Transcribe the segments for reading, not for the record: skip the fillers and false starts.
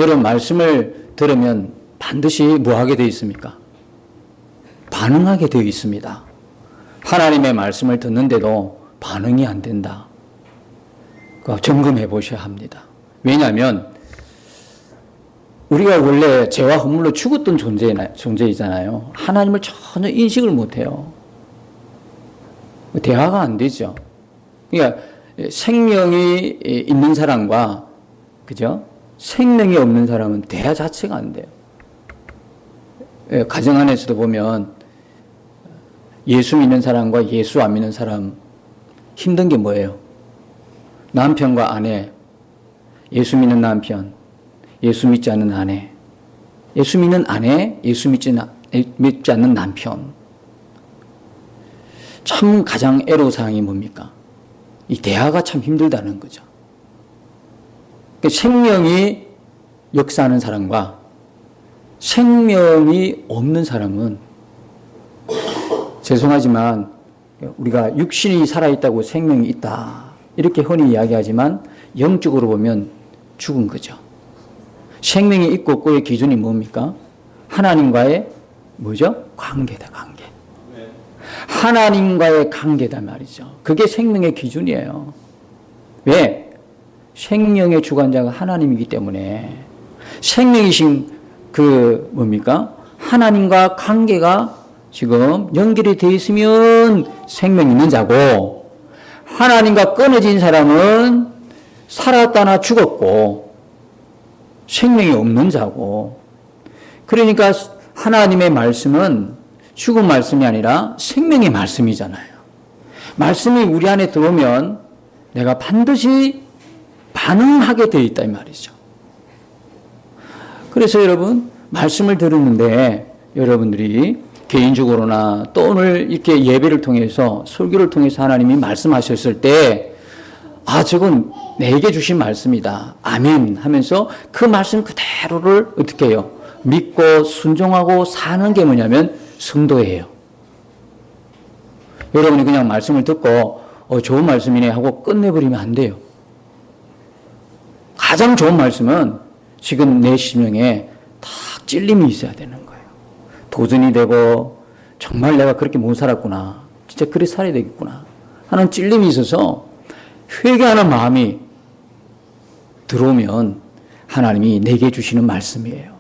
여러분 말씀을 들으면 반드시 뭐 하게 되어 있습니까? 반응하게 되어 있습니다. 하나님의 말씀을 듣는데도 반응이 안 된다. 점검해 보셔야 합니다. 왜냐하면 우리가 원래 죄와 허물로 죽었던 존재이잖아요. 하나님을 전혀 인식을 못해요. 대화가 안 되죠. 그러니까 생명이 있는 사람과 그죠? 생명이 없는 사람은 대화 자체가 안 돼요. 가정 안에서도 보면 예수 믿는 사람과 예수 안 믿는 사람 힘든 게 뭐예요? 남편과 아내, 예수 믿는 남편, 예수 믿지 않는 아내, 예수 믿는 아내, 예수 믿지 않는 남편. 참 가장 애로사항이 뭡니까? 이 대화가 참 힘들다는 거죠. 생명이 역사하는 사람과 생명이 없는 사람은 죄송하지만 우리가 육신이 살아있다고 생명이 있다 이렇게 흔히 이야기하지만 영적으로 보면 죽은 거죠. 생명이 있고 없고의 기준이 뭡니까? 하나님과의 뭐죠? 관계다, 관계. 하나님과의 관계다 말이죠. 그게 생명의 기준이에요. 왜? 생명의 주관자가 하나님이기 때문에 생명이신 뭡니까? 하나님과 관계가 지금 연결이 되어 있으면 생명이 있는 자고 하나님과 끊어진 사람은 살았다나 죽었고 생명이 없는 자고 그러니까 하나님의 말씀은 죽은 말씀이 아니라 생명의 말씀이잖아요. 말씀이 우리 안에 들어오면 내가 반드시 반응하게 되어 있다 이 말이죠. 그래서 여러분 말씀을 들었는데 여러분들이 개인적으로나 또 오늘 이렇게 예배를 통해서 설교를 통해서 하나님이 말씀하셨을 때 저건 내게 주신 말씀이다. 아멘 하면서 그 말씀 그대로를 어떻게 해요? 믿고 순종하고 사는 게 뭐냐면 성도예요. 여러분이 그냥 말씀을 듣고 좋은 말씀이네 하고 끝내버리면 안 돼요. 가장 좋은 말씀은 지금 내 심령에 딱 찔림이 있어야 되는 거예요. 도전이 되고 정말 내가 그렇게 못 살았구나. 진짜 그래 살아야 되겠구나 하는 찔림이 있어서 회개하는 마음이 들어오면 하나님이 내게 주시는 말씀이에요.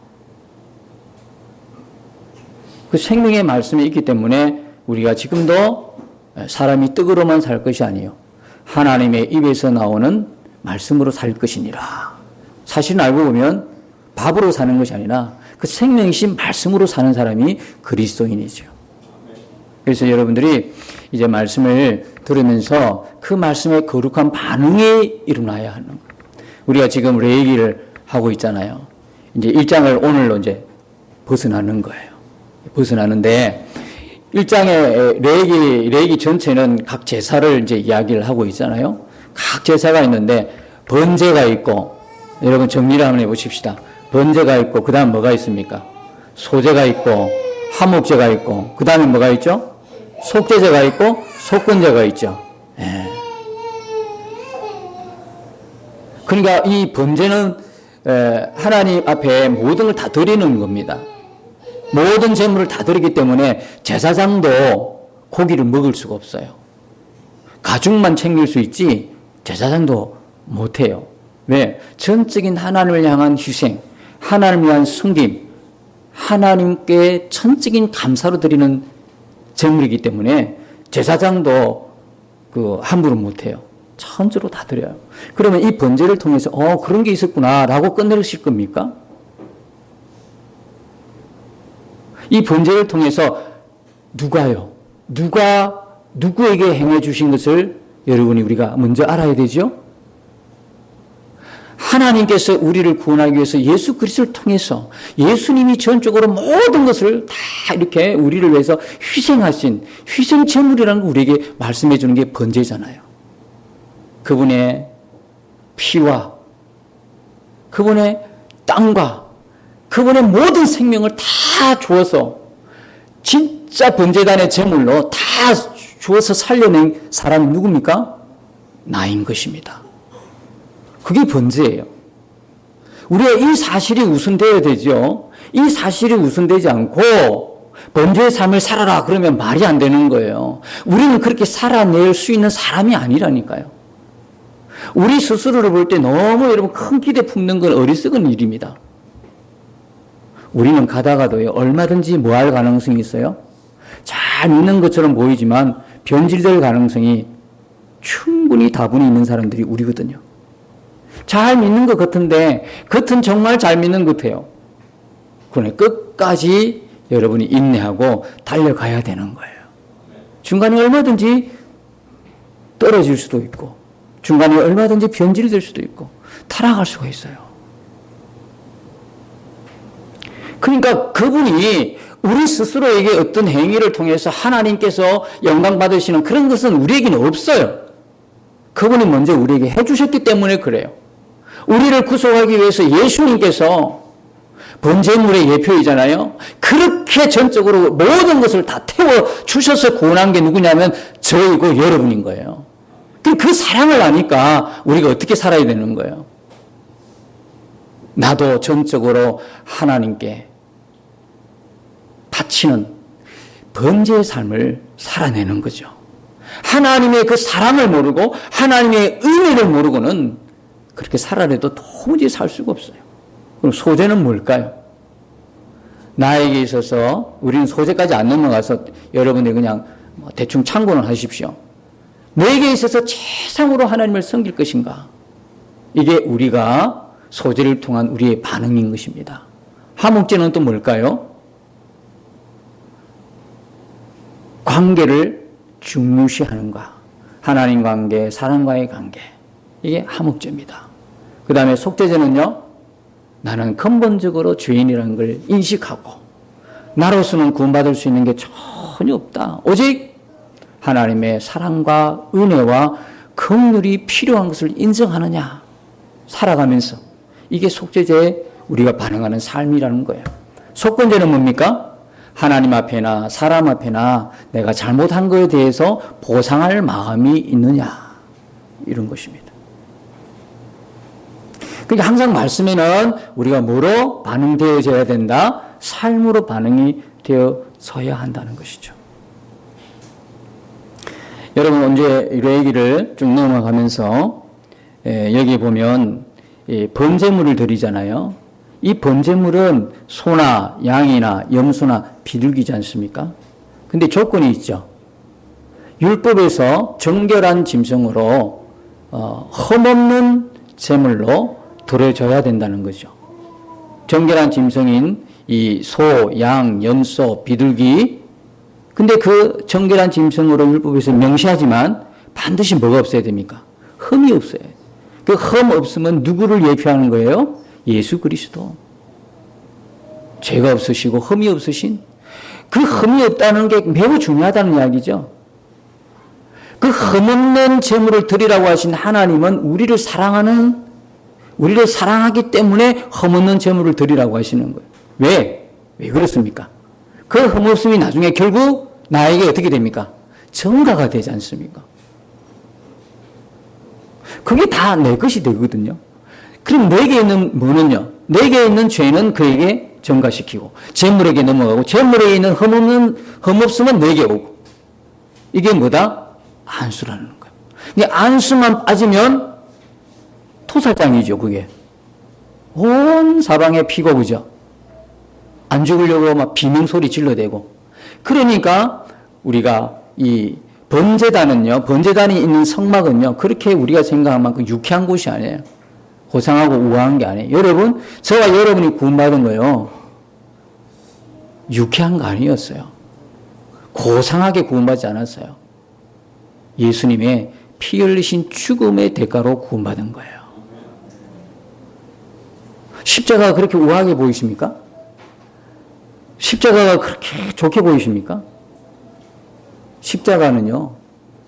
그 생명의 말씀이 있기 때문에 우리가 지금도 사람이 떡으로만 살 것이 아니에요. 하나님의 입에서 나오는 말씀으로 살 것이니라. 사실은 알고 보면 밥으로 사는 것이 아니라 그 생명이신 말씀으로 사는 사람이 그리스도인이죠. 그래서 여러분들이 이제 말씀을 들으면서 그 말씀에 거룩한 반응이 일어나야 하는 거예요. 우리가 지금 레위기를 하고 있잖아요. 이제 1장을 오늘로 이제 벗어나는 거예요. 벗어나는데 1장의 레위기 전체는 각 제사를 이제 이야기를 하고 있잖아요. 각 제사가 있는데 번제가 있고 여러분 정리를 한번 해보십시다. 번제가 있고 그 다음 뭐가 있습니까? 소제가 있고 화목제가 있고 그 다음에 뭐가 있죠? 속죄제가 있고 속건제가 있죠. 예. 그러니까 이 번제는 하나님 앞에 모든 걸 다 드리는 겁니다. 모든 제물을 다 드리기 때문에 제사장도 고기를 먹을 수가 없어요. 가죽만 챙길 수 있지 제사장도 못해요. 왜? 전적인 하나님을 향한 희생, 하나님을 위한 섬김, 하나님께 전적인 감사로 드리는 제물이기 때문에 제사장도 함부로 못해요. 천주로 다 드려요. 그러면 이 번제를 통해서 그런 게 있었구나라고 끝내실 겁니까? 이 번제를 통해서 누구에게 행해 주신 것을 여러분이 우리가 먼저 알아야 되죠? 하나님께서 우리를 구원하기 위해서 예수 그리스도를 통해서 예수님이 전적으로 모든 것을 다 이렇게 우리를 위해서 희생하신 희생 제물이라는 걸 우리에게 말씀해 주는 게 번제잖아요. 그분의 피와 그분의 땀과 그분의 모든 생명을 다 주어서 진짜 번제단의 제물로 다 주어서 살려낸 사람이 누굽니까? 나인 것입니다. 그게 번제예요. 우리가 이 사실이 우선되어야 되죠. 이 사실이 우선되지 않고 범죄의 삶을 살아라 그러면 말이 안 되는 거예요. 우리는 그렇게 살아낼 수 있는 사람이 아니라니까요. 우리 스스로를 볼 때 너무 여러분 큰 기대 품는 건 어리석은 일입니다. 우리는 가다가도요, 얼마든지 뭐 할 가능성이 있어요? 잘 믿는 것처럼 보이지만 변질될 가능성이 충분히 다분히 있는 사람들이 우리거든요. 잘 믿는 것 같은데 겉은 정말 잘 믿는 것 같아요. 그러니 끝까지 여러분이 인내하고 달려가야 되는 거예요. 중간에 얼마든지 떨어질 수도 있고 중간에 얼마든지 변질될 수도 있고 타락할 수가 있어요. 그러니까 그분이 우리 스스로에게 어떤 행위를 통해서 하나님께서 영광 받으시는 그런 것은 우리에게는 없어요. 그분이 먼저 우리에게 해주셨기 때문에 그래요. 우리를 구속하기 위해서 예수님께서 번제물의 예표이잖아요. 그렇게 전적으로 모든 것을 다 태워주셔서 구원한 게 누구냐면 저이고 여러분인 거예요. 그 사랑을 아니까 우리가 어떻게 살아야 되는 거예요. 나도 전적으로 하나님께 바치는 번제의 삶을 살아내는 거죠. 하나님의 그 사랑을 모르고 하나님의 은혜를 모르고는 그렇게 살아내도 도무지 살 수가 없어요. 그럼 소재는 뭘까요? 나에게 있어서 우리는 소재까지 안 넘어가서 여러분들이 그냥 대충 참고는 하십시오. 내게 있어서 최상으로 하나님을 섬길 것인가? 이게 우리가 소재를 통한 우리의 반응인 것입니다. 하목제는 또 뭘까요? 관계를 중요시하는가? 하나님 관계, 사람과의 관계. 이게 하목제입니다. 그 다음에 속죄제는요, 나는 근본적으로 죄인이라는 걸 인식하고 나로서는 구원받을 수 있는 게 전혀 없다. 오직 하나님의 사랑과 은혜와 긍휼이 필요한 것을 인정하느냐. 살아가면서. 이게 속죄제에 우리가 반응하는 삶이라는 거예요. 속건제는 뭡니까? 하나님 앞에나 사람 앞에나 내가 잘못한 것에 대해서 보상할 마음이 있느냐. 이런 것입니다. 그러니까 항상 말씀에는 우리가 뭐로 반응되어져야 된다? 삶으로 반응이 되어져야 한다는 것이죠. 여러분 언제 이 얘기를 쭉 넘어가면서 여기 보면 번제물을 드리잖아요. 이 번제물은 소나 양이나 염소나 비둘기지 않습니까? 근데 조건이 있죠. 율법에서 정결한 짐승으로 흠없는 제물로 드려져야 된다는 거죠. 정결한 짐승인 이 소, 양, 염소, 비둘기. 근데 그 정결한 짐승으로 율법에서 명시하지만 반드시 뭐가 없어야 됩니까? 흠이 없어요. 그 흠 없으면 누구를 예표하는 거예요? 예수 그리스도. 죄가 없으시고 흠이 없으신 그 흠이 없다는 게 매우 중요하다는 이야기죠. 그 흠없는 제물을 드리라고 하신 하나님은 우리를 사랑하기 때문에 흠없는 제물을 드리라고 하시는 거예요. 왜? 왜 그렇습니까? 그 흠없음이 나중에 결국 나에게 어떻게 됩니까? 전가가 되지 않습니까? 그게 다 내 것이 되거든요. 그럼 내게 있는 뭐는요? 내게 있는 죄는 그에게 전가시키고 재물에게 넘어가고 재물에 있는 흠없음은 내게 오고 이게 뭐다? 안수라는 거예요. 근데 안수만 빠지면 토살장이죠. 그게 온 사방에 피고 그죠? 안 죽으려고 막 비명소리 질러대고 그러니까 우리가 이 번제단이 있는 성막은요 그렇게 우리가 생각한 만큼 유쾌한 곳이 아니에요. 고상하고 우아한 게 아니에요. 여러분, 저와 여러분이 구원받은 거요. 유쾌한 거 아니었어요. 고상하게 구원받지 않았어요. 예수님의 피 흘리신 죽음의 대가로 구원받은 거예요. 십자가가 그렇게 우아하게 보이십니까? 십자가가 그렇게 좋게 보이십니까? 십자가는요,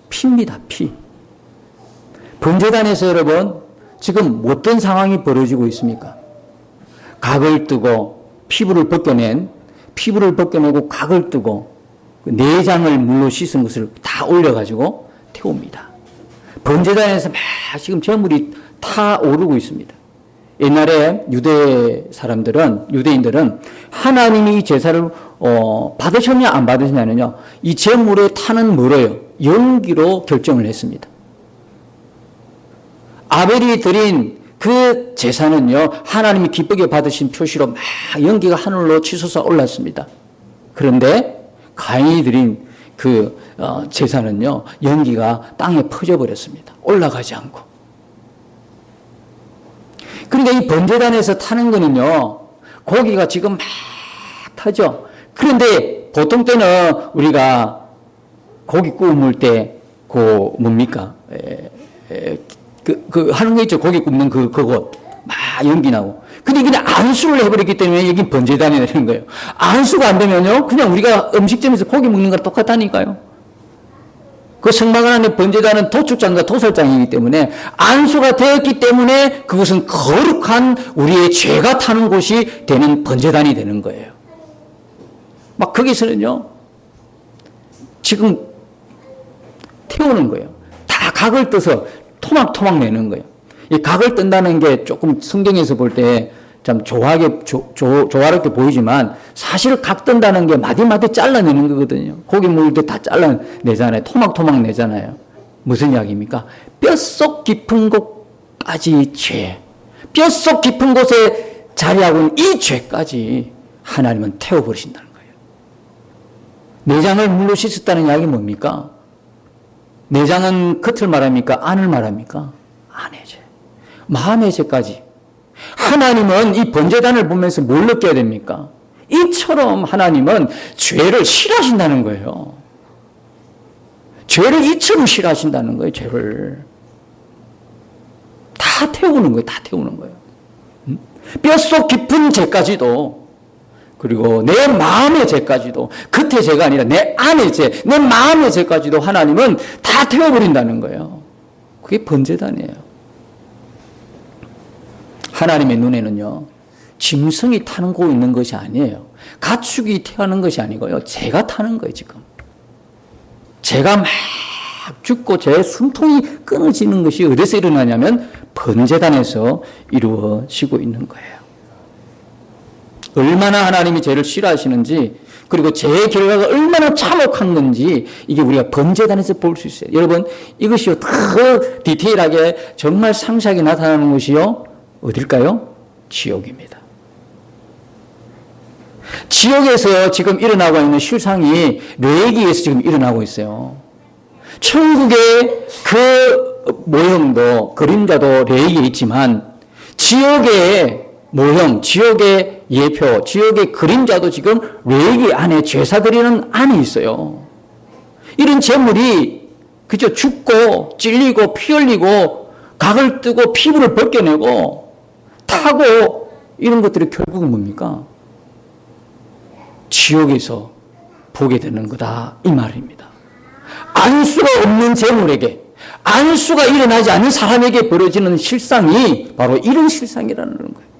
피입니다, 피. 번제단에서 여러분, 지금 어떤 상황이 벌어지고 있습니까? 각을 뜨고 피부를 벗겨내고 각을 뜨고 내장을 물로 씻은 것을 다 올려가지고 태웁니다. 번제단에서 막 지금 제물이 타오르고 있습니다. 옛날에 유대인들은 하나님이 이 제사를 받으셨냐 안 받으셨냐는요, 이 제물에 타는 뭐로요? 연기로 결정을 했습니다. 아벨이 드린 그 제사는요, 하나님이 기쁘게 받으신 표시로 막 연기가 하늘로 치솟아 올랐습니다. 그런데 가인이 드린 그 제사는요, 연기가 땅에 퍼져버렸습니다. 올라가지 않고. 그러니까 이 번제단에서 타는 거는요, 고기가 지금 막 타죠. 그런데 보통 때는 우리가 고기 구울 때, 뭡니까? 하는 거 있죠. 고기 굽는 그곳. 막 연기 나고. 근데 그냥 안수를 해버렸기 때문에 여기 번제단이 되는 거예요. 안수가 안 되면요, 그냥 우리가 음식점에서 고기 먹는 거랑 똑같다니까요. 그 성막 안에 번제단은 도축장과 도살장이기 때문에 안수가 되었기 때문에 그것은 거룩한 우리의 죄가 타는 곳이 되는 번제단이 되는 거예요. 막 거기서는요, 지금 태우는 거예요. 다 각을 떠서 토막토막 내는 거예요. 이 각을 뜬다는 게 조금 성경에서 볼 때 참 조화롭게 보이지만 사실 각 뜬다는 게 마디마디 잘라내는 거거든요. 고기 먹을 때 다 잘라내잖아요. 토막토막 내잖아요. 무슨 이야기입니까? 뼛속 깊은 곳까지 죄. 뼛속 깊은 곳에 자리하고 있는 이 죄까지 하나님은 태워버리신다는 거예요. 내장을 물로 씻었다는 이야기 뭡니까? 내장은 겉을 말합니까? 안을 말합니까? 안의 죄. 마음의 죄까지. 하나님은 이 번제단을 보면서 뭘 느껴야 됩니까? 이처럼 하나님은 죄를 싫어하신다는 거예요. 죄를 이처럼 싫어하신다는 거예요. 죄를. 다 태우는 거예요. 다 태우는 거예요. 뼛속 깊은 죄까지도, 그리고 내 마음의 죄까지도, 겉의 죄가 아니라 내 안의 죄, 내 마음의 죄까지도 하나님은 다 태워버린다는 거예요. 그게 번제단이에요. 하나님의 눈에는요, 짐승이 타는 거 있는 것이 아니에요. 가축이 타는 것이 아니고요, 죄가 타는 거예요. 지금 죄가 막 죽고 죄의 숨통이 끊어지는 것이 어디서 일어나냐면 번제단에서 이루어지고 있는 거예요. 얼마나 하나님이 죄를 싫어하시는지, 그리고 죄의 결과가 얼마나 참혹한 건지 이게 우리가 번제단에서 볼 수 있어요. 여러분, 이것이요, 더 디테일하게 정말 상세하게 나타나는 것이요, 어딜까요? 지옥입니다. 지옥에서 지금 일어나고 있는 실상이 뇌기에서 지금 일어나고 있어요. 천국의 그 모형도, 그림자도 뇌기에 있지만 지옥의 모형, 지옥의 예표, 지옥의 그림자도 지금 뇌기 안에 제사 드리는 안에 있어요. 이런 제물이 그저 죽고 찔리고 피 흘리고 각을 뜨고 피부를 벗겨내고 타고 이런 것들이 결국은 뭡니까? 지옥에서 보게 되는 거다, 이 말입니다. 안수가 없는 제물에게, 안수가 일어나지 않는 사람에게 벌어지는 실상이 바로 이런 실상이라는 거예요.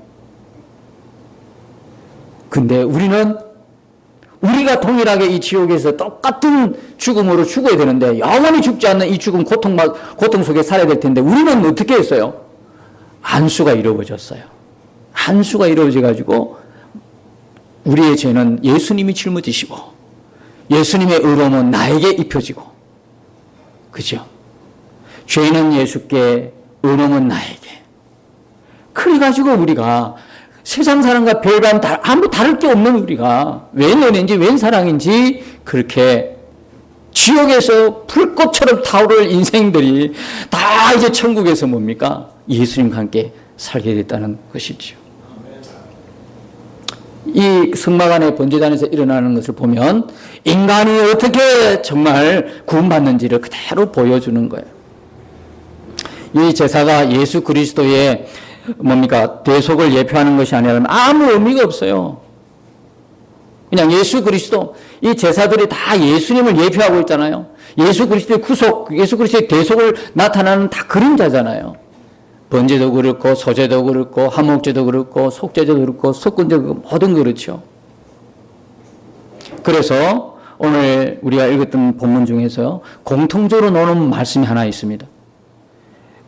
근데 우리가 동일하게 이 지옥에서 똑같은 죽음으로 죽어야 되는데, 영원히 죽지 않는 이 죽음, 고통 속에 살아야 될 텐데, 우리는 어떻게 했어요? 안수가 이루어졌어요. 안수가 이루어져가지고 우리의 죄는 예수님이 짊어지시고 예수님의 의로움은 나에게 입혀지고, 그죠? 죄는 예수께, 의로움은 나에게. 그래가지고 우리가 세상 사람과 별반 아무 다를 게 없는 우리가 웬 은혜인지 웬 사랑인지 그렇게 지옥에서 불꽃처럼 타오를 인생들이 다 이제 천국에서 뭡니까? 예수님과 함께 살게 됐다는 것이죠. 이 성막 안의 번제단에서 일어나는 것을 보면 인간이 어떻게 정말 구원받는지를 그대로 보여주는 거예요. 이 제사가 예수 그리스도의 대속을 예표하는 것이 아니라면 아무 의미가 없어요. 그냥 예수 그리스도, 이 제사들이 다 예수님을 예표하고 있잖아요. 예수 그리스도의 구속, 예수 그리스도의 대속을 나타나는 다 그림자잖아요. 번제도 그렇고, 소제도 그렇고, 화목제도 그렇고, 속제도 그렇고, 속건제도 그렇고, 모든 그렇죠. 그래서 오늘 우리가 읽었던 본문 중에서 공통적으로 나오는 말씀이 하나 있습니다.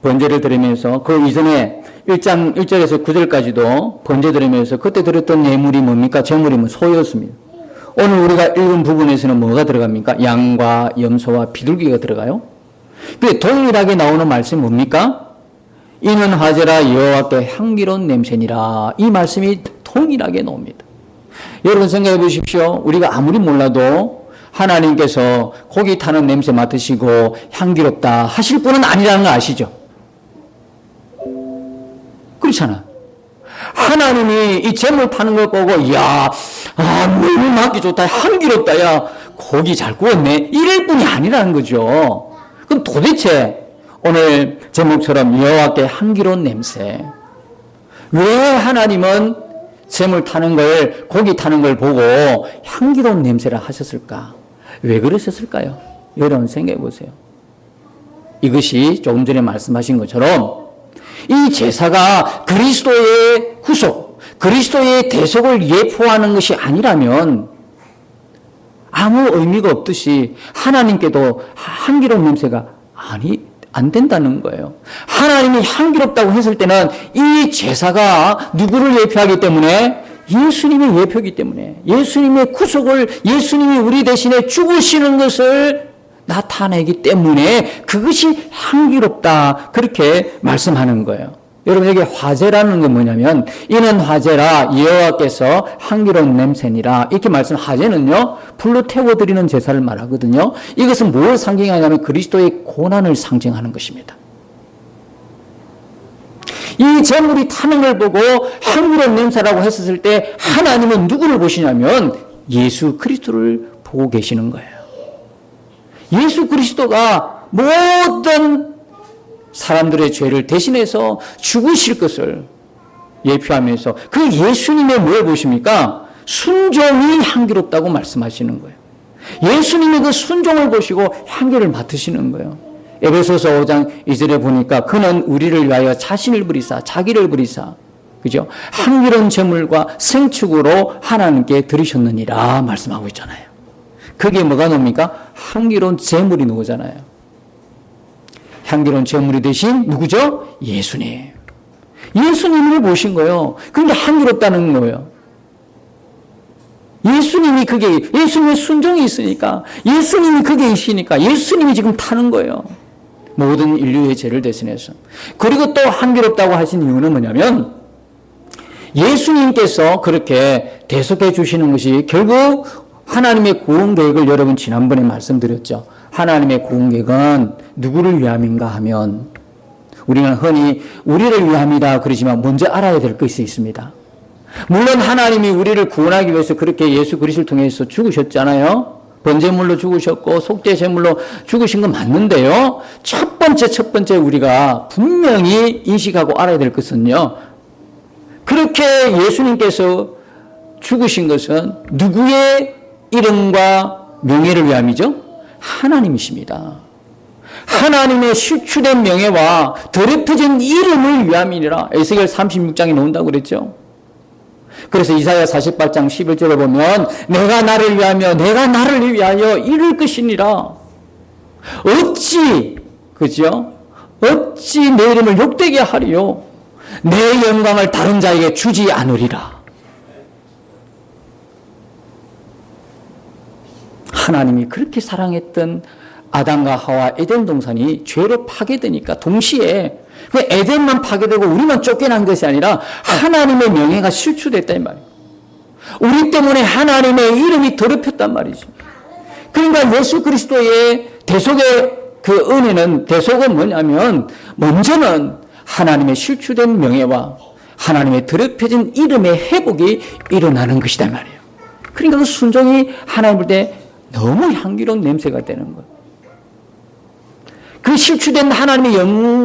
번제를 드리면서 그 이전에 1장 1절에서 9절까지도 번제 드리면서 그때 드렸던 예물이 뭡니까? 제물이 소였습니다. 오늘 우리가 읽은 부분에서는 뭐가 들어갑니까? 양과 염소와 비둘기가 들어가요. 근데 동일하게 나오는 말씀이 뭡니까? 이는 화제라 여호와께 향기로운 냄새니라. 이 말씀이 동일하게 나옵니다. 여러분 생각해 보십시오. 우리가 아무리 몰라도 하나님께서 고기 타는 냄새 맡으시고 향기롭다 하실 분은 아니라는 거 아시죠? 그렇잖아. 하나님이 이 제물 타는 걸 보고 너무 맡기 좋다, 향기롭다, 고기 잘 구웠네, 이럴 뿐이 아니라는 거죠. 그럼 도대체 오늘 제목처럼 여호와께 향기로운 냄새, 왜 하나님은 제물 타는 걸, 고기 타는 걸 보고 향기로운 냄새를 하셨을까? 왜 그러셨을까요? 여러분 생각해 보세요. 이것이 조금 전에 말씀하신 것처럼 이 제사가 그리스도의 후속, 그리스도의 대속을 예표하는 것이 아니라면 아무 의미가 없듯이 하나님께도 향기로운 냄새가 안 된다는 거예요. 하나님이 향기롭다고 했을 때는 이 제사가 누구를 예표하기 때문에? 예수님의 예표이기 때문에, 예수님의 구속을, 예수님이 우리 대신에 죽으시는 것을 나타내기 때문에 그것이 향기롭다, 그렇게 말씀하는 거예요. 여러분, 여기 화제라는 건 뭐냐면 이는 화제라 여호와께서 향기로운 냄새니라, 이렇게 말씀. 화제는요 불로 태워드리는 제사를 말하거든요. 이것은 뭘 상징하냐면 그리스도의 고난을 상징하는 것입니다. 이 제물이 타는 걸 보고 향기로운 냄새라고 했었을 때 하나님은 누구를 보시냐면 예수 그리스도를 보고 계시는 거예요. 예수 그리스도가 모든 사람들의 죄를 대신해서 죽으실 것을 예표하면서 그 예수님의 뭘 보십니까? 순종이 향기롭다고 말씀하시는 거예요. 예수님의 그 순종을 보시고 향기를 맡으시는 거예요. 에베소서 5장 2절에 보니까 그는 우리를 위하여 자신을 버리사, 자기를 버리사, 그죠? 향기로운 제물과 생축으로 하나님께 드리셨느니라 말씀하고 있잖아요. 그게 뭐가 나옵니까? 향기로운 제물이 나오잖아요. 향기로운 제물이 되신 누구죠? 예수님. 예수님을 보신 거예요. 그러니까 향기롭다는 거예요. 예수님이 예수님의 순종이 있으니까, 예수님이 그게 있으니까, 예수님이 지금 타는 거예요. 모든 인류의 죄를 대신해서. 그리고 또 향기롭다고 하신 이유는 뭐냐면, 예수님께서 그렇게 대속해 주시는 것이 결국 하나님의 구원 계획을 여러분 지난번에 말씀드렸죠. 하나님의 구원 계획은 누구를 위함인가 하면, 우리는 흔히 우리를 위함이다 그러지만 먼저 알아야 될 것이 있습니다. 물론 하나님이 우리를 구원하기 위해서 그렇게 예수 그리스도를 통해서 죽으셨잖아요. 번제물로 죽으셨고 속죄제물로 죽으신 건 맞는데요. 첫 번째 우리가 분명히 인식하고 알아야 될 것은요, 그렇게 예수님께서 죽으신 것은 누구의 이름과 명예를 위함이죠? 하나님이십니다. 하나님의 실추된 명예와 더럽혀진 이름을 위함이니라. 에스겔 36장에 나온다고 그랬죠. 그래서 이사야 48장 11절에 보면 내가 나를 위하며 내가 나를 위하여 이룰 것이니라. 어찌, 그죠? 어찌 내 이름을 욕되게 하리요? 내 영광을 다른 자에게 주지 않으리라. 하나님이 그렇게 사랑했던 아담과 하와 에덴 동산이 죄로 파괴되니까 동시에 그 에덴만 파괴되고 우리만 쫓겨난 것이 아니라 하나님의 명예가 실추됐다 이 말이에요. 우리 때문에 하나님의 이름이 더럽혔단 말이죠. 그러니까 예수 그리스도의 대속의 그 은혜는, 대속은 뭐냐면 먼저는 하나님의 실추된 명예와 하나님의 더럽혀진 이름의 회복이 일어나는 것이다 말이에요. 그러니까 그 순종이 하나님 볼 때 너무 향기로운 냄새가 되는 거예요. 그 실추된 하나님의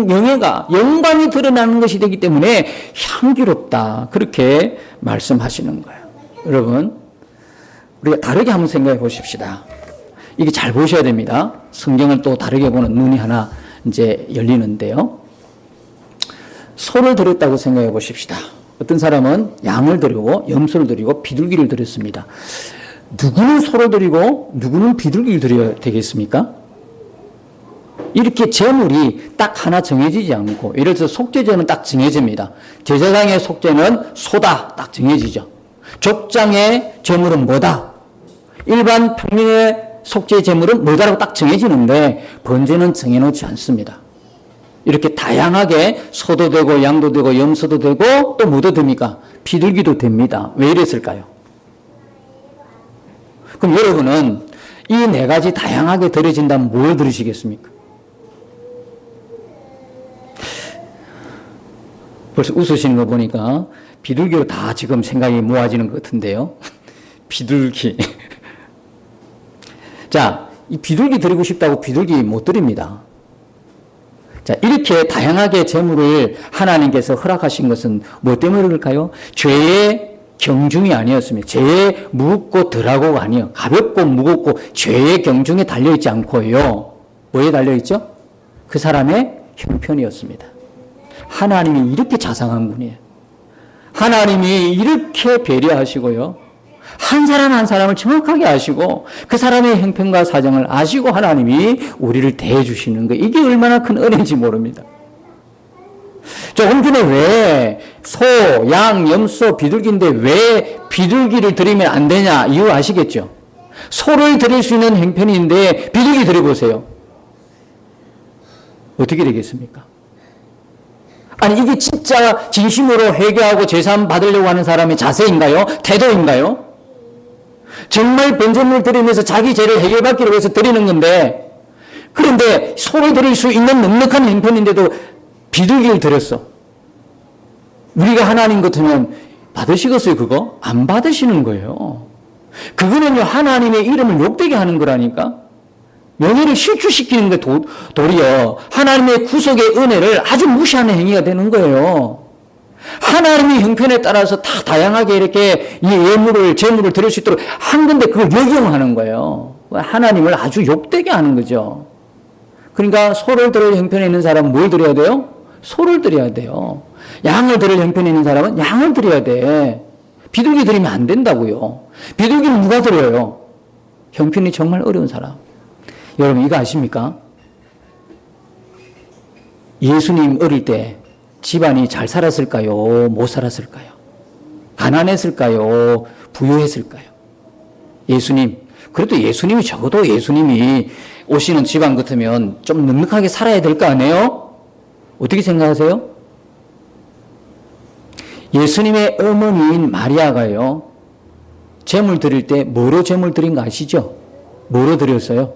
영예가, 영광이 드러나는 것이 되기 때문에 향기롭다, 그렇게 말씀하시는 거예요. 여러분, 우리가 다르게 한번 생각해 보십시다. 이게 잘 보셔야 됩니다. 성경을 또 다르게 보는 눈이 하나 이제 열리는데요. 소를 드렸다고 생각해 보십시다. 어떤 사람은 양을 드리고 염소를 드리고 비둘기를 드렸습니다. 누구는 소를 드리고 누구는 비둘기를 드려야 되겠습니까? 이렇게 제물이 딱 하나 정해지지 않고, 예를 들어서 속죄제는 딱 정해집니다. 제사장의 속죄는 소다 딱 정해지죠. 족장의 제물은 뭐다, 일반 평민의 속죄 제물은 뭐다라고 딱 정해지는데 번제는 정해놓지 않습니다. 이렇게 다양하게 소도 되고 양도 되고 염소도 되고 또 뭐도 됩니까? 비둘기도 됩니다. 왜 이랬을까요? 그럼 여러분은 이 네 가지 다양하게 드려진다면 뭘 들으시겠습니까? 벌써 웃으시는 거 보니까 비둘기로 다 지금 생각이 모아지는 것 같은데요. 비둘기. 자, 이 비둘기 드리고 싶다고 비둘기 못 드립니다. 자, 이렇게 다양하게 제물을 하나님께서 허락하신 것은 뭐 때문일까요? 죄의 경중이 아니었습니다. 죄의 무겁고 덜하고가 아니요. 가볍고 무겁고 죄의 경중에 달려있지 않고요. 뭐에 달려있죠? 그 사람의 형편이었습니다. 하나님이 이렇게 자상한 분이에요. 하나님이 이렇게 배려하시고요. 한 사람 한 사람을 정확하게 아시고 그 사람의 형편과 사정을 아시고 하나님이 우리를 대해주시는 거, 이게 얼마나 큰 은혜인지 모릅니다. 조금 전에 왜 소, 양, 염소, 비둘기인데 왜 비둘기를 드리면 안 되냐 이유 아시겠죠? 소를 드릴 수 있는 형편인데 비둘기 드려보세요. 어떻게 되겠습니까? 아니 이게 진짜 진심으로 회개하고 제사함 받으려고 하는 사람의 자세인가요? 태도인가요? 정말 번제물 드리면서 자기 죄를 해결받기를 위해서 드리는 건데, 그런데 소를 드릴 수 있는 넉넉한 형편인데도 비둘기를 드렸어. 우리가 하나님 같으면 받으시겠어요? 그거? 안 받으시는 거예요. 그거는요 하나님의 이름을 욕되게 하는 거라니까. 명예를 실추시키는 게 도리어 하나님의 구속의 은혜를 아주 무시하는 행위가 되는 거예요. 하나님의 형편에 따라서 다 다양하게 이렇게 이 예물을, 제물을 드릴 수 있도록 한 건데 그걸 역용하는 거예요. 하나님을 아주 욕되게 하는 거죠. 그러니까 소를 드릴 형편에 있는 사람은 뭘 드려야 돼요? 소를 드려야 돼요. 양을 드릴 형편에 있는 사람은 양을 드려야 돼. 비둘기 드리면 안 된다고요. 비둘기는 누가 드려요? 형편이 정말 어려운 사람. 여러분 이거 아십니까? 예수님 어릴 때 집안이 잘 살았을까요? 못 살았을까요? 가난했을까요? 부유했을까요? 예수님, 그래도 예수님이 적어도 예수님이 오시는 집안 같으면 좀 넉넉하게 살아야 될 거 아니에요? 어떻게 생각하세요? 예수님의 어머니인 마리아가요, 제물 드릴 때 뭐로 제물 드린 거 아시죠? 뭐로 드렸어요?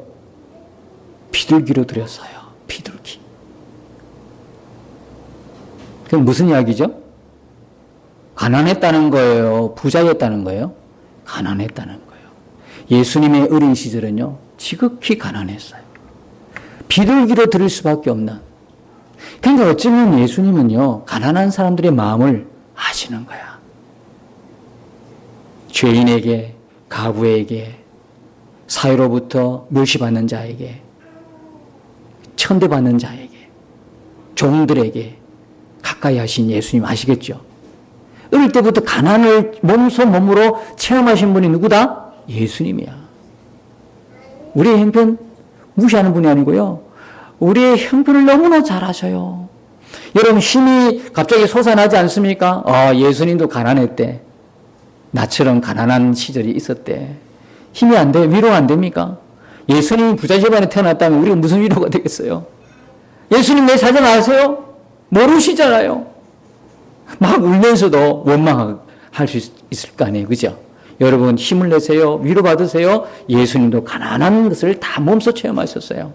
비둘기로 드렸어요. 비둘기. 그럼 무슨 이야기죠? 가난했다는 거예요? 부자였다는 거예요? 가난했다는 거예요. 예수님의 어린 시절은요, 지극히 가난했어요. 비둘기로 드릴 수밖에 없는. 그러니까 어쩌면 예수님은요, 가난한 사람들의 마음을 아시는 거야. 죄인에게, 가부에게, 사회로부터 멸시받는 자에게, 천대받는 자에게, 종들에게 가까이 하신 예수님 아시겠죠? 어릴 때부터 가난을 몸소 몸으로 체험하신 분이 누구다? 예수님이야. 우리의 형편 무시하는 분이 아니고요, 우리의 형편을 너무나 잘 아셔요. 여러분 힘이 갑자기 솟아나지 않습니까? 예수님도 가난했대. 나처럼 가난한 시절이 있었대. 힘이 안 돼? 위로 안 됩니까? 예수님이 부자 집안에 태어났다면 우리가 무슨 위로가 되겠어요? 예수님 내 사정 아세요? 모르시잖아요. 막 울면서도 원망할 수 있을 거 아니에요. 그죠? 여러분 힘을 내세요. 위로받으세요. 예수님도 가난한 것을 다 몸소 체험하셨어요.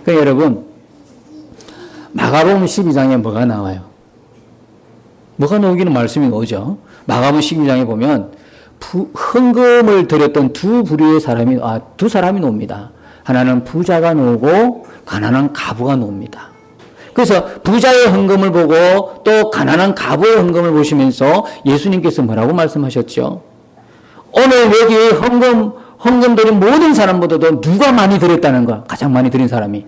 그러니까 여러분 마가복음 12장에 뭐가 나와요? 뭐가 나오기는 말씀이 오죠. 마가복음 12장에 보면 헌금을 드렸던 두 부류의 사람이, 두 사람이 나옵니다. 하나는 부자가 나오고 가난한 가부가 나옵니다. 그래서 부자의 헌금을 보고 또 가난한 가부의 헌금을 보시면서 예수님께서 뭐라고 말씀하셨죠? 오늘 여기 헌금 드린 모든 사람보다도 누가 많이 드렸다는 거야? 가장 많이 드린 사람이.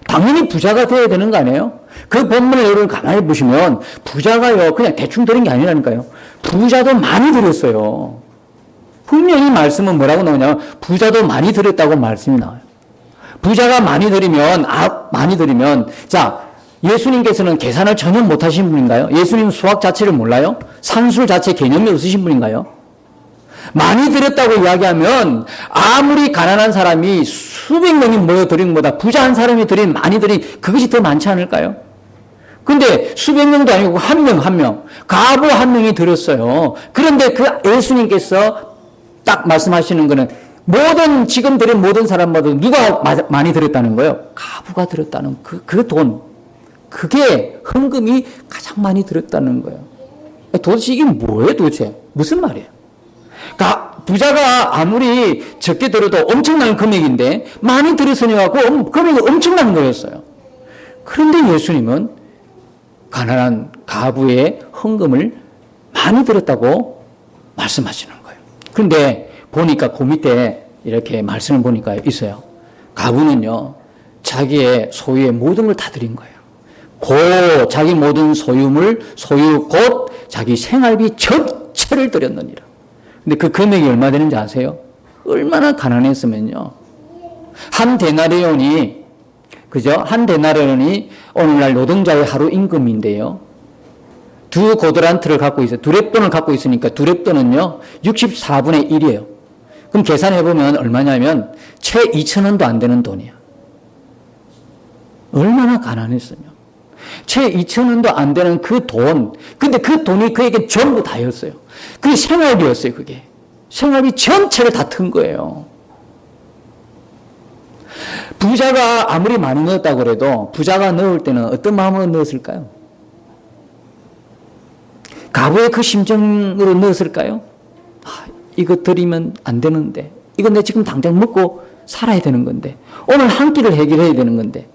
당연히 부자가 되어야 되는 거 아니에요? 그 본문을 여러분 가만히 보시면 부자가요 그냥 대충 드린 게 아니라니까요. 부자도 많이 드렸어요. 분명히 말씀은 뭐라고 나오냐면 부자도 많이 드렸다고 말씀이 나와요. 부자가 많이 드리면, 자, 예수님께서는 계산을 전혀 못하신 분인가요? 예수님 수학 자체를 몰라요? 산술 자체 개념이 없으신 분인가요? 많이 드렸다고 이야기하면 아무리 가난한 사람이 수백 명이 모여 드린 것보다 부자 한 사람이 많이 드린 그것이 더 많지 않을까요? 근데 수백 명도 아니고 한 명, 가부 한 명이 드렸어요. 그런데 그 예수님께서 딱 말씀하시는 거는 지금 드린 모든 사람마다 누가 많이 드렸다는 거예요? 가부가 드렸다는 그 돈. 그게 헌금이 가장 많이 들었다는 거예요. 도대체 이게 뭐예요, 도대체? 무슨 말이에요? 그러니까 부자가 아무리 적게 들어도 엄청난 금액인데 많이 들었으니까 그 금액이 엄청난 거였어요. 그런데 예수님은 가난한 가부의 헌금을 많이 들었다고 말씀하시는 거예요. 그런데 보니까 그 밑에 이렇게 말씀을 보니까 있어요. 가부는요, 자기의 소유의 모든 걸 다 드린 거예요. 자기 모든 소유 곧 자기 생활비 전체를 드렸느니라. 근데 그 금액이 얼마 되는지 아세요? 얼마나 가난했으면요. 한 데나리온이 오늘날 노동자의 하루 임금인데요. 두 고드란트를 갖고 있어요. 두렙돈을 갖고 있으니까 두렙돈은요, 64분의 1이에요. 그럼 계산해보면 얼마냐면, 채 2,000원도 안 되는 돈이야. 얼마나 가난했으면. 채 2,000원도 안 되는 그 돈. 근데 그 돈이 그에게 전부 다였어요. 그게 생활비였어요, 그게. 생활비 전체를 다 튼 거예요. 부자가 아무리 많이 넣었다고 그래도 부자가 넣을 때는 어떤 마음으로 넣었을까요? 가부의 그 심정으로 넣었을까요? 이거 드리면 안 되는데. 이거 내 지금 당장 먹고 살아야 되는 건데. 오늘 한 끼를 해결해야 되는 건데.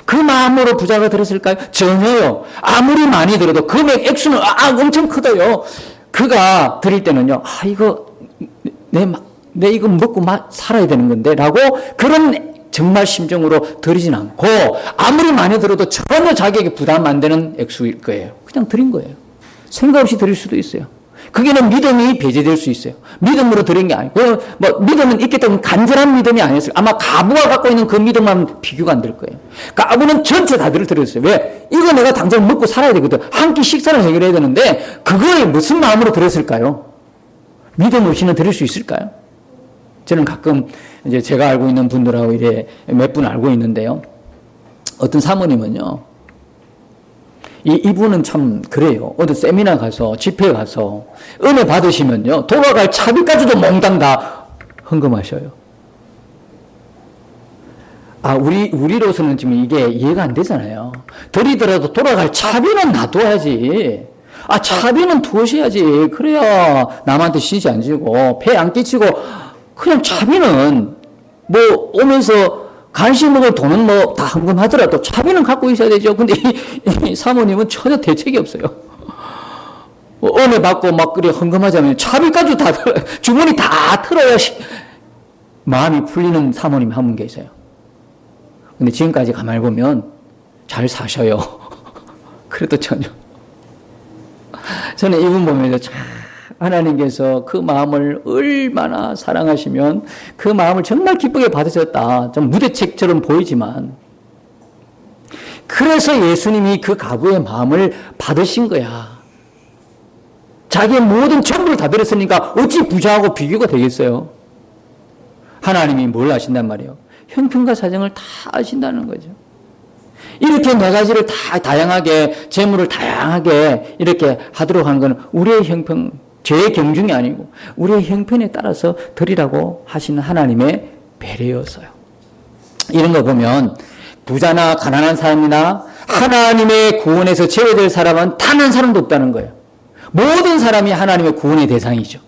그 마음으로 부자가 들었을까요? 전혀요. 아무리 많이 들어도 금액 액수는 엄청 크다요. 그가 드릴 때는요, 이거 내 이거 먹고 살아야 되는 건데 라고 그런 정말 심정으로 드리진 않고 아무리 많이 들어도 전혀 자기에게 부담 안 되는 액수일 거예요. 그냥 드린 거예요. 생각 없이 드릴 수도 있어요. 그게는 믿음이 배제될 수 있어요. 믿음으로 드린 게 아니고, 믿음은 있기 때문에 간절한 믿음이 아니었어요. 아마 가부가 갖고 있는 그 믿음만 비교가 안 될 거예요. 가부는 전체 다 드렸어요. 왜? 이거 내가 당장 먹고 살아야 되거든. 한 끼 식사를 해결해야 되는데, 그걸 무슨 마음으로 드렸을까요? 믿음 없이는 드릴 수 있을까요? 저는 가끔, 이제 제가 알고 있는 분들하고 몇 분 알고 있는데요. 어떤 사모님은요, 이분은 참 그래요. 어디 세미나 가서 집회 가서 은혜 받으시면요, 돌아갈 차비까지도 몽땅 다 헌금하셔요. 우리로서는 지금 이게 이해가 안 되잖아요. 드리더라도 돌아갈 차비는 놔둬야지. 차비는 두셔야지. 그래야 남한테 시시 안 지고 폐 안 끼치고. 그냥 차비는 오면서 간식 먹을 돈은 다 헌금하더라도 차비는 갖고 있어야 되죠. 근데 이 사모님은 전혀 대책이 없어요. 은혜 받고 그래 헌금하자면 차비까지 다 주머니 다 틀어야 마음이 풀리는 사모님이 한 분 계세요. 근데 지금까지 가만히 보면 잘 사셔요. 그래도 전혀. 저는 이분 보면서 참 하나님께서 그 마음을 얼마나 사랑하시면 그 마음을 정말 기쁘게 받으셨다. 좀 무대책처럼 보이지만 그래서 예수님이 그 가부의 마음을 받으신 거야. 자기의 모든 전부를 다 드렸으니까 어찌 부자하고 비교가 되겠어요? 하나님이 뭘 아신단 말이에요? 형편과 사정을 다 아신다는 거죠. 이렇게 네 가지를 다 다양하게, 재물을 다양하게 이렇게 하도록 하는 건 우리의 형편, 죄의 경중이 아니고 우리의 형편에 따라서 드리라고 하시는 하나님의 배려였어요. 이런 거 보면 부자나 가난한 사람이나 하나님의 구원에서 제외될 사람은 단 한 사람도 없다는 거예요. 모든 사람이 하나님의 구원의 대상이죠.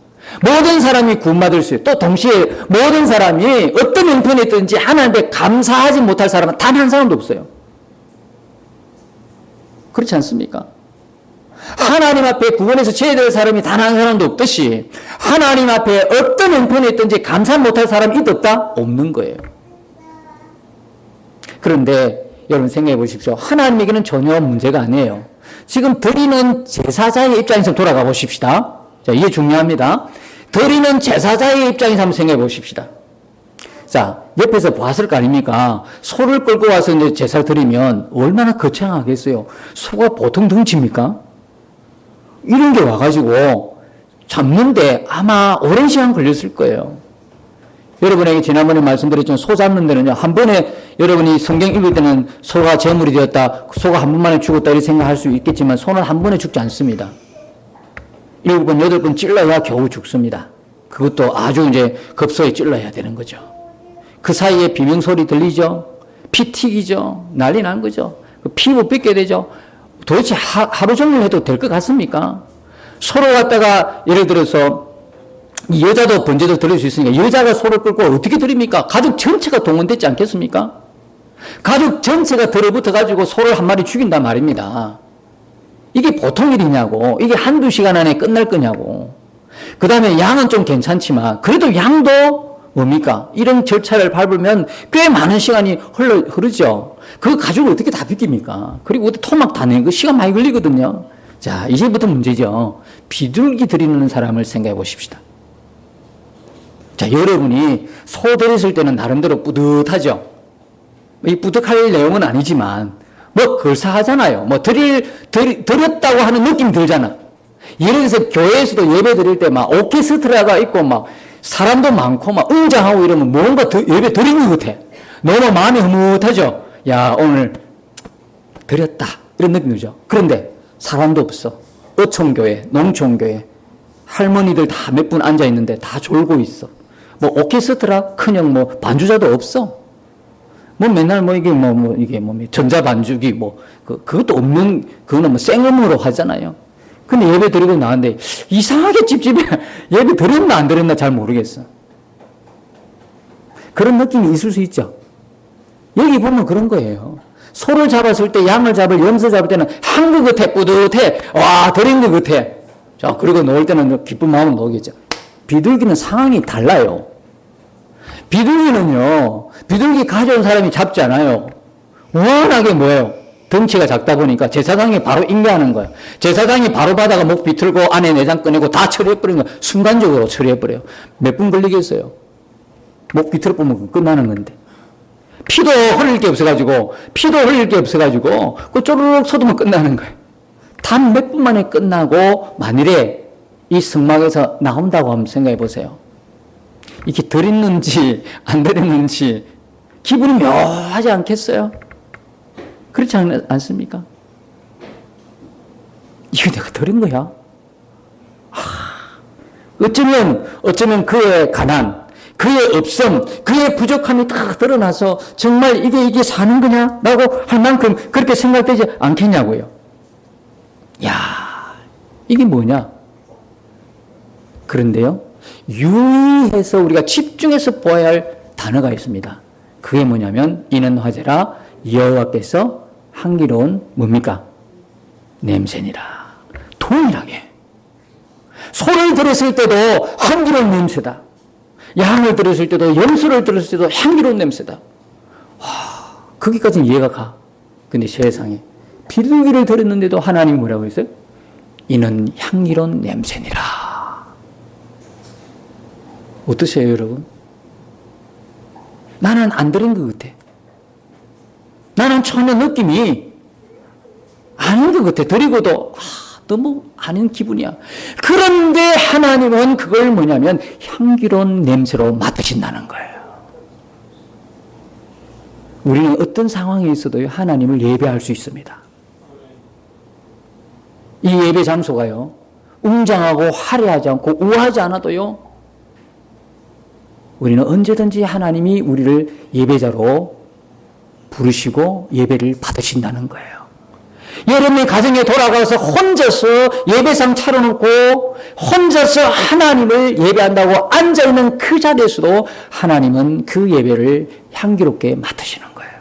모든 사람이 구원받을 수 있어요. 또 동시에 모든 사람이 어떤 형편에 있든지 하나님께 감사하지 못할 사람은 단 한 사람도 없어요. 그렇지 않습니까? 하나님 앞에 구원에서 제외될 사람이 단 한 사람도 없듯이 하나님 앞에 어떤 형편에 있든지 감사 못할 사람이 있다? 없는 거예요. 그런데 여러분 생각해 보십시오. 하나님에게는 전혀 문제가 아니에요. 지금 드리는 제사자의 입장에서 돌아가 보십시다. 자, 이게 중요합니다. 드리는 제사자의 입장에서 한번 생각해 보십시다. 자, 옆에서 봤을 거 아닙니까? 소를 끌고 와서 이제 제사 드리면 얼마나 거창하겠어요. 소가 보통 덩치입니까? 이런 게 와가지고 잡는데 아마 오랜 시간 걸렸을 거예요. 여러분에게 지난번에 말씀드렸지만 소 잡는 데는요, 한 번에 여러분이 성경 읽을 때는 소가 제물이 되었다, 소가 한 번만에 죽었다 이렇게 생각할 수 있겠지만 소는 한 번에 죽지 않습니다. 7번, 8번 찔러야 겨우 죽습니다. 그것도 아주 이제 급소에 찔러야 되는 거죠. 그 사이에 비명소리 들리죠? 피 튀기죠? 난리 난 거죠? 피부 뺏게 되죠? 도대체 하루 종일 해도 될 것 같습니까? 소로 갔다가 예를 들어서 이 여자도 번제도 드릴 수 있으니까 여자가 소를 끌고 어떻게 드립니까? 가족 전체가 동원됐지 않겠습니까? 가족 전체가 들어붙어 가지고 소를 한 마리 죽인단 말입니다. 이게 보통 일이냐고. 이게 한두 시간 안에 끝날 거냐고. 그 다음에 양은 좀 괜찮지만 그래도 양도 뭡니까? 이런 절차를 밟으면 꽤 많은 시간이 흐르죠. 그 가족을 어떻게 다 비깁니까? 그리고 토막 다 내고 시간 많이 걸리거든요. 자, 이제부터 문제죠. 비둘기 드리는 사람을 생각해 보십시다. 자, 여러분이 소 드렸을 때는 나름대로 뿌듯하죠. 이 뿌듯할 내용은 아니지만 뭐 걸사하잖아요. 뭐 드렸다고 하는 느낌이 들잖아. 예를 들어서 교회에서도 예배 드릴 때 막 오케스트라가 있고 막 사람도 많고 막 웅장하고 이러면 뭔가 예배 드린 것 같아. 너무 마음이 흐뭇하죠. 야, 오늘 드렸다. 이런 느낌이 들죠. 그런데 사람도 없어. 어촌교회, 농촌교회, 할머니들 다 몇 분 앉아 있는데 다 졸고 있어. 뭐 오케스트라 큰형 뭐 반주자도 없어. 뭐 맨날 뭐 이게 전자 반주기 그것도 없는, 그거는 뭐 생음으로 하잖아요. 근데 예배 드리고 나왔는데 이상하게 찝찝해. 예배 드렸나 안 드렸나 잘 모르겠어. 그런 느낌이 있을 수 있죠. 여기 보면 그런 거예요. 소를 잡았을 때, 양을 잡을, 염소 잡을 때는 한 것 같아, 뿌듯해. 와, 드린 것 같아. 자, 그리고 놓을 때는 기쁜 마음은 놓겠죠. 비둘기는 상황이 달라요. 비둘기는요, 비둘기 가져온 사람이 잡지 않아요. 워낙에 뭐예요? 덩치가 작다 보니까 제사장이 바로 인계하는 거예요. 제사장이 바로 받아가 목 비틀고 안에 내장 꺼내고 다 처리해버리는 거예요. 순간적으로 처리해버려요. 몇 분 걸리겠어요? 목 비틀어 보면 끝나는 건데. 피도 흘릴 게 없어가지고, 그 쪼르륵 쏟으면 끝나는 거예요. 단 몇 분 만에 끝나고, 만일에 이 성막에서 나온다고 한번 생각해 보세요. 이게 드렸는지, 안 드렸는지, 기분이 묘하지 않겠어요? 그렇지 않습니까? 이거 내가 드린 거야? 어쩌면 그의 가난, 그의 없음, 그의 부족함이 다 드러나서 정말 이게 사는 거냐? 라고 할 만큼 그렇게 생각되지 않겠냐고요. 야, 이게 뭐냐? 그런데요, 유의해서 우리가 집중해서 보아야 할 단어가 있습니다. 그게 뭐냐면, 이는 화제라 여호와께서 향기로운 뭡니까? 냄새니라. 동일하게. 소를 들었을 때도 향기로운 냄새다. 양을 들었을 때도, 염소를 들었을 때도 향기로운 냄새다. 와, 거기까지는 이해가 가. 근데 세상에 비둘기를 들었는데도 하나님이 뭐라고 했어요? 이는 향기로운 냄새니라. 어떠세요, 여러분? 나는 안 들은 것 같아. 나는 처음에 느낌이 아닌 것 같아. 드리고도 너무 아닌 기분이야. 그런데 하나님은 그걸 뭐냐면 향기로운 냄새로 맡으신다는 거예요. 우리는 어떤 상황에 있어도 하나님을 예배할 수 있습니다. 이 예배 장소가요, 웅장하고 화려하지 않고 우아하지 않아도요, 우리는 언제든지 하나님이 우리를 예배자로 부르시고 예배를 받으신다는 거예요. 여러분의 가정에 돌아가서 혼자서 예배상 차려놓고 혼자서 하나님을 예배한다고 앉아있는 그 자리에서도 하나님은 그 예배를 향기롭게 맡으시는 거예요.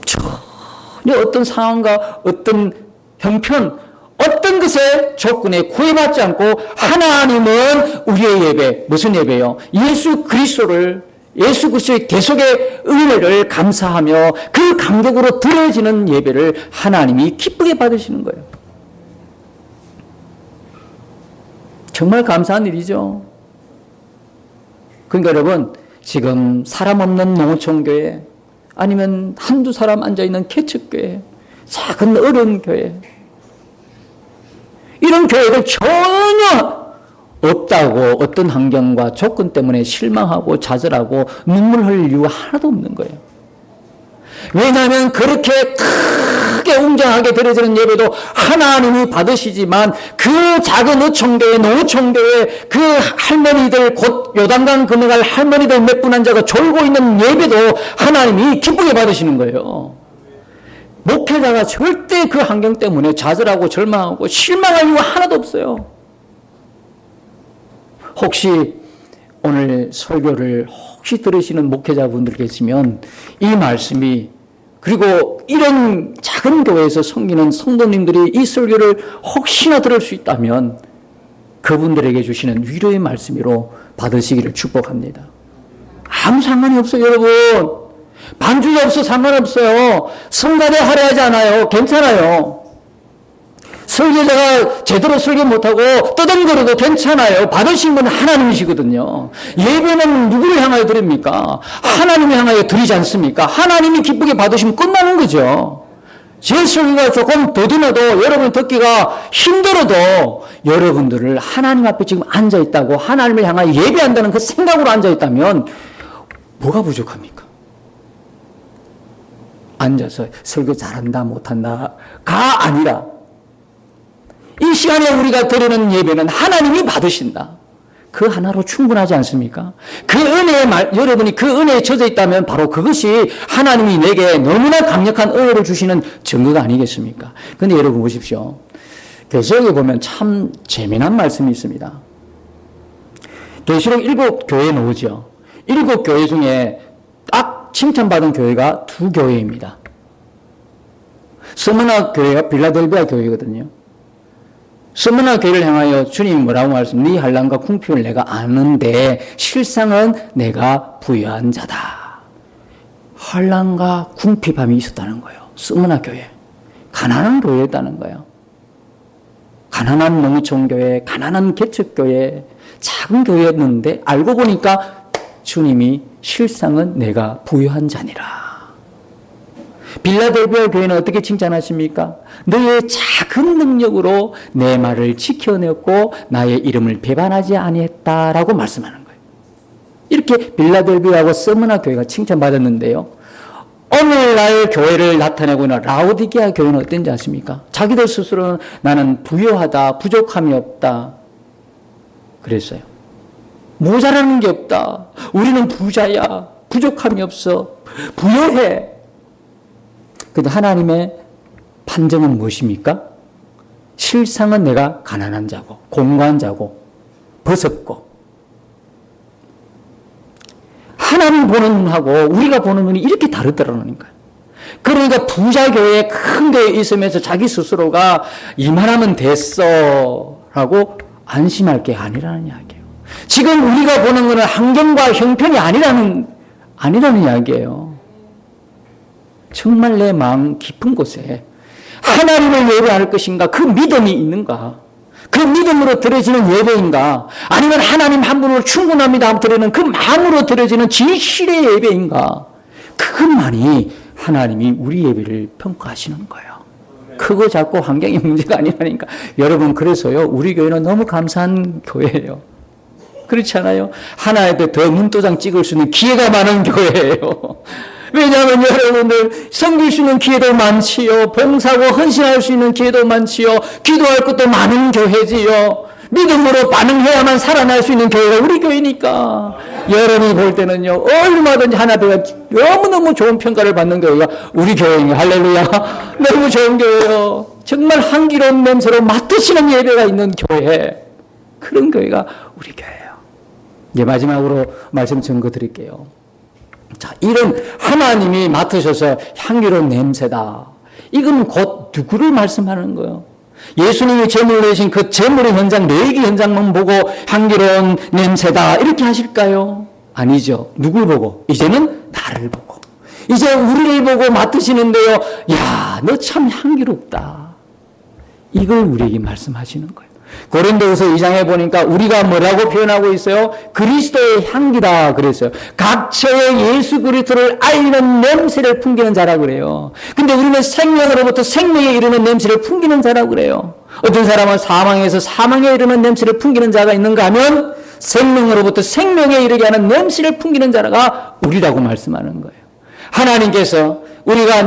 전혀 어떤 상황과 어떤 형편, 어떤 것에 조건에 구애받지 않고 하나님은 우리의 예배, 무슨 예배요? 예수 그리스도의 대속의 은혜를 감사하며 그 감격으로 드려지는 예배를 하나님이 기쁘게 받으시는 거예요. 정말 감사한 일이죠. 그러니까 여러분, 지금 사람 없는 농어촌교회, 아니면 한두 사람 앉아있는 개척교회, 작은 어려운 교회, 이런 교회들 전혀 없다고 어떤 환경과 조건 때문에 실망하고 좌절하고 눈물 흘릴 이유가 하나도 없는 거예요. 왜냐하면 그렇게 크게 웅장하게 드려지는 예배도 하나님이 받으시지만 그 작은 어촌교회, 농어촌교회, 그 할머니들, 곧 요단강 건너갈 할머니들 몇 분 앉아가 졸고 있는 예배도 하나님이 기쁘게 받으시는 거예요. 목회자가 절대 그 환경 때문에 좌절하고 절망하고 실망할 이유가 하나도 없어요. 혹시 오늘 설교를 혹시 들으시는 목회자분들 계시면 이 말씀이, 그리고 이런 작은 교회에서 섬기는 성도님들이 이 설교를 혹시나 들을 수 있다면 그분들에게 주시는 위로의 말씀으로 받으시기를 축복합니다. 아무 상관이 없어요, 여러분. 반주가 없어 상관없어요. 성가대 하려 하지 않아요. 괜찮아요. 설교자가 제대로 설교 못하고 떠들거려도 괜찮아요. 받으신 분 하나님이시거든요. 예배는 누구를 향하여 드립니까? 하나님을 향하여 드리지 않습니까? 하나님이 기쁘게 받으시면 끝나는 거죠. 제 설교가 조금 더듬어도 여러분 듣기가 힘들어도 여러분들을 하나님 앞에 지금 앉아있다고, 하나님을 향하여 예배한다는 그 생각으로 앉아있다면 뭐가 부족합니까? 앉아서 설교 잘한다 못한다가 아니라 이 시간에 우리가 드리는 예배는 하나님이 받으신다. 그 하나로 충분하지 않습니까? 그 은혜에 여러분이 그 은혜에 젖어 있다면 바로 그것이 하나님이 내게 너무나 강력한 은혜를 주시는 증거가 아니겠습니까? 그런데 여러분 보십시오. 계시록에 보면 참 재미난 말씀이 있습니다. 계시록 7교회 나오죠. 7교회 중에 딱 칭찬받은 교회가 2교회입니다. 스무나 교회가 빌라델비아 교회거든요. 스무나 교회를 향하여 주님이 뭐라고 말씀? 네 환난과 궁핍을 내가 아는데 실상은 내가 부유한 자다. 환난과 궁핍함이 있었다는 거예요. 스무나 교회. 가난한 교회였다는 거예요. 가난한 농촌교회, 가난한 개척교회, 작은 교회였는데 알고 보니까 주님이 실상은 내가 부유한 자니라. 빌라델비아 교회는 어떻게 칭찬하십니까? 너의 작은 능력으로 내 말을 지켜냈고 나의 이름을 배반하지 아니했다라고 말씀하는 거예요. 이렇게 빌라델비아하고 스무나 교회가 칭찬받았는데요. 오늘날 교회를 나타내고 있는 라오디게아 교회는 어떤지 아십니까? 자기들 스스로는 나는 부유하다, 부족함이 없다 그랬어요. 모자라는 게 없다. 우리는 부자야. 부족함이 없어. 부유해. 근데 하나님의 판정은 무엇입니까? 실상은 내가 가난한 자고 공고한 자고 버섯고. 하나님 보는 눈하고 우리가 보는 눈이 이렇게 다르더라는 거예요. 그러니까 부자 교회에 큰 교회에 있으면서 자기 스스로가 이만하면 됐어 라고 안심할 게 아니라는 이야기예요. 지금 우리가 보는 것은 환경과 형편이 아니라는 이야기예요. 정말 내 마음 깊은 곳에 하나님을 예배할 것인가? 그 믿음이 있는가? 그 믿음으로 드려지는 예배인가? 아니면 하나님 한 분으로 충분합니다 드리는 그 마음으로 드려지는 진실의 예배인가? 그것만이 하나님이 우리 예배를 평가하시는 거예요. 크고 작고 환경이 문제가 아니라니까. 여러분, 그래서요, 우리 교회는 너무 감사한 교회예요. 그렇지 않아요? 하나님께 더 문도장 찍을 수 있는 기회가 많은 교회예요. 왜냐하면 여러분들 섬길 수 있는 기회도 많지요. 봉사하고 헌신할 수 있는 기회도 많지요. 기도할 것도 많은 교회지요. 믿음으로 반응해야만 살아날 수 있는 교회가 우리 교회니까. 여러분이 볼 때는요, 얼마든지 하나님과 너무너무 좋은 평가를 받는 교회가 우리 교회입니다. 할렐루야. 너무 좋은 교회요. 정말 향기로운 냄새로 맡으시는 예배가 있는 교회. 그런 교회가 우리 교회예요. 이제 마지막으로 말씀 증거 드릴게요. 자, 이런 하나님이 맡으셔서 향기로운 냄새다. 이건 곧 누구를 말씀하는 거예요? 예수님이 제물로 내신 그 제물의 현장, 레위기 현장만 보고 향기로운 냄새다 이렇게 하실까요? 아니죠. 누굴 보고? 이제는 나를 보고. 이제 우리를 보고 맡으시는데요. 야, 너 참 향기롭다. 이걸 우리에게 말씀하시는 거예요. 고린도후서 2장에 보니까 우리가 뭐라고 표현하고 있어요? 그리스도의 향기다 그랬어요. 각처에 예수 그리스도를 알리는 냄새를 풍기는 자라 그래요. 근데 우리는 생명으로부터 생명에 이르는 냄새를 풍기는 자라 그래요. 어떤 사람은 사망에서 사망에 이르는 냄새를 풍기는 자가 있는가 하면 생명으로부터 생명에 이르게 하는 냄새를 풍기는 자가 우리라고 말씀하는 거예요. 하나님께서 우리가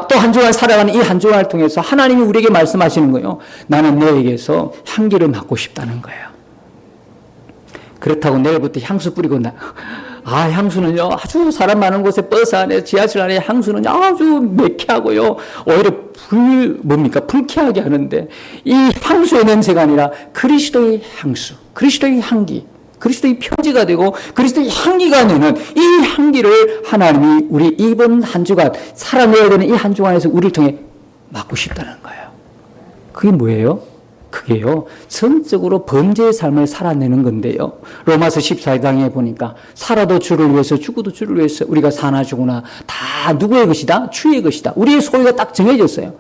또 한 주간 살아가는 이 한 주간을 통해서 하나님이 우리에게 말씀하시는 거예요. 나는 너에게서 향기를 맡고 싶다는 거예요. 그렇다고 내일부터 향수 뿌리고 향수는요, 아주 사람 많은 곳에 버스 안에, 지하철 안에 향수는 아주 매캐하고요, 오히려 불쾌하게 하는데, 이 향수의 냄새가 아니라 그리스도의 향수, 그리스도의 향기, 그리스도의 편지가 되고 그리스도의 향기가 내는 이 향기를 하나님이 우리 이번 한 주간 살아내야 되는 이 한 주간에서 우리를 통해 맡고 싶다는 거예요. 그게 뭐예요? 그게요, 전적으로 범죄의 삶을 살아내는 건데요. 로마서 14장에 보니까 살아도 주를 위해서 죽어도 주를 위해서 우리가 사나 죽으나 다 누구의 것이다? 주의 것이다. 우리의 소유가 딱 정해졌어요.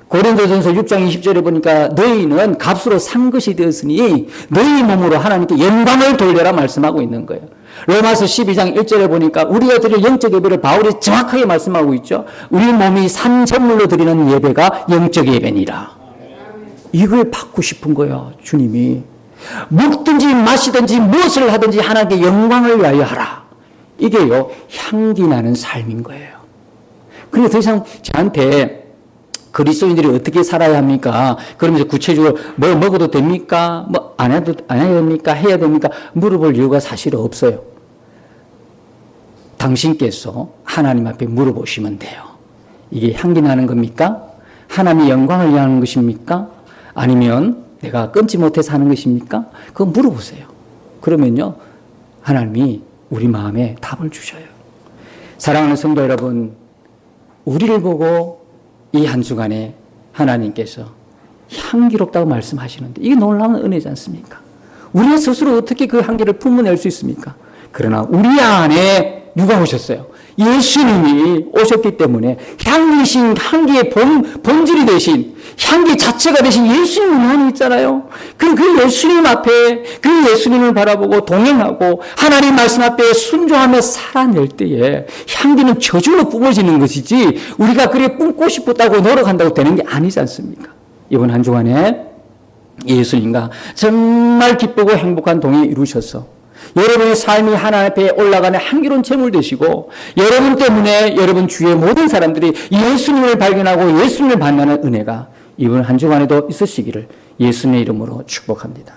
고린도전서 6장 20절에 보니까 너희는 값으로 산 것이 되었으니 너희 몸으로 하나님께 영광을 돌려라 말씀하고 있는 거예요. 로마서 12장 1절에 보니까 우리가 드릴 영적 예배를 바울이 정확하게 말씀하고 있죠. 우리 몸이 산 제물로 드리는 예배가 영적 예배니라. 이걸 받고 싶은 거예요. 주님이 먹든지 마시든지 무엇을 하든지 하나님께 영광을 위하여 하라. 이게요, 향기 나는 삶인 거예요. 그런데 더 이상 저한테 그리스도인들이 어떻게 살아야 합니까? 그러면서 구체적으로 뭘 먹어도 됩니까? 뭐 안 해야 됩니까? 해야 됩니까? 물어볼 이유가 사실 없어요. 당신께서 하나님 앞에 물어보시면 돼요. 이게 향기 나는 겁니까? 하나님의 영광을 위하는 것입니까? 아니면 내가 끊지 못해서 하는 것입니까? 그거 물어보세요. 그러면요, 하나님이 우리 마음에 답을 주셔요. 사랑하는 성도 여러분, 우리를 보고 이 한 주간에 하나님께서 향기롭다고 말씀하시는데 이게 놀라운 은혜지 않습니까? 우리가 스스로 어떻게 그 향기를 품어낼 수 있습니까? 그러나 우리 안에 누가 오셨어요? 예수님이 오셨기 때문에 향기신, 향기의 본질이 되신, 향기 자체가 되신 예수님 안에 있잖아요. 그 예수님 앞에, 그 예수님을 바라보고 동행하고 하나님 말씀 앞에 순종하며 살아낼 때에 향기는 저절로 뿜어지는 것이지 우리가 그래 뿜고 싶었다고 노력한다고 되는 게 아니지 않습니까? 이번 한 주간에 예수님과 정말 기쁘고 행복한 동행 이루셔서 여러분의 삶이 하나님 앞에 올라가는 향기로운 제물 되시고 여러분 때문에 여러분 주위의 모든 사람들이 예수님을 발견하고 예수님을 만나는 은혜가 이번 한 주간에도 있으시기를 예수님의 이름으로 축복합니다.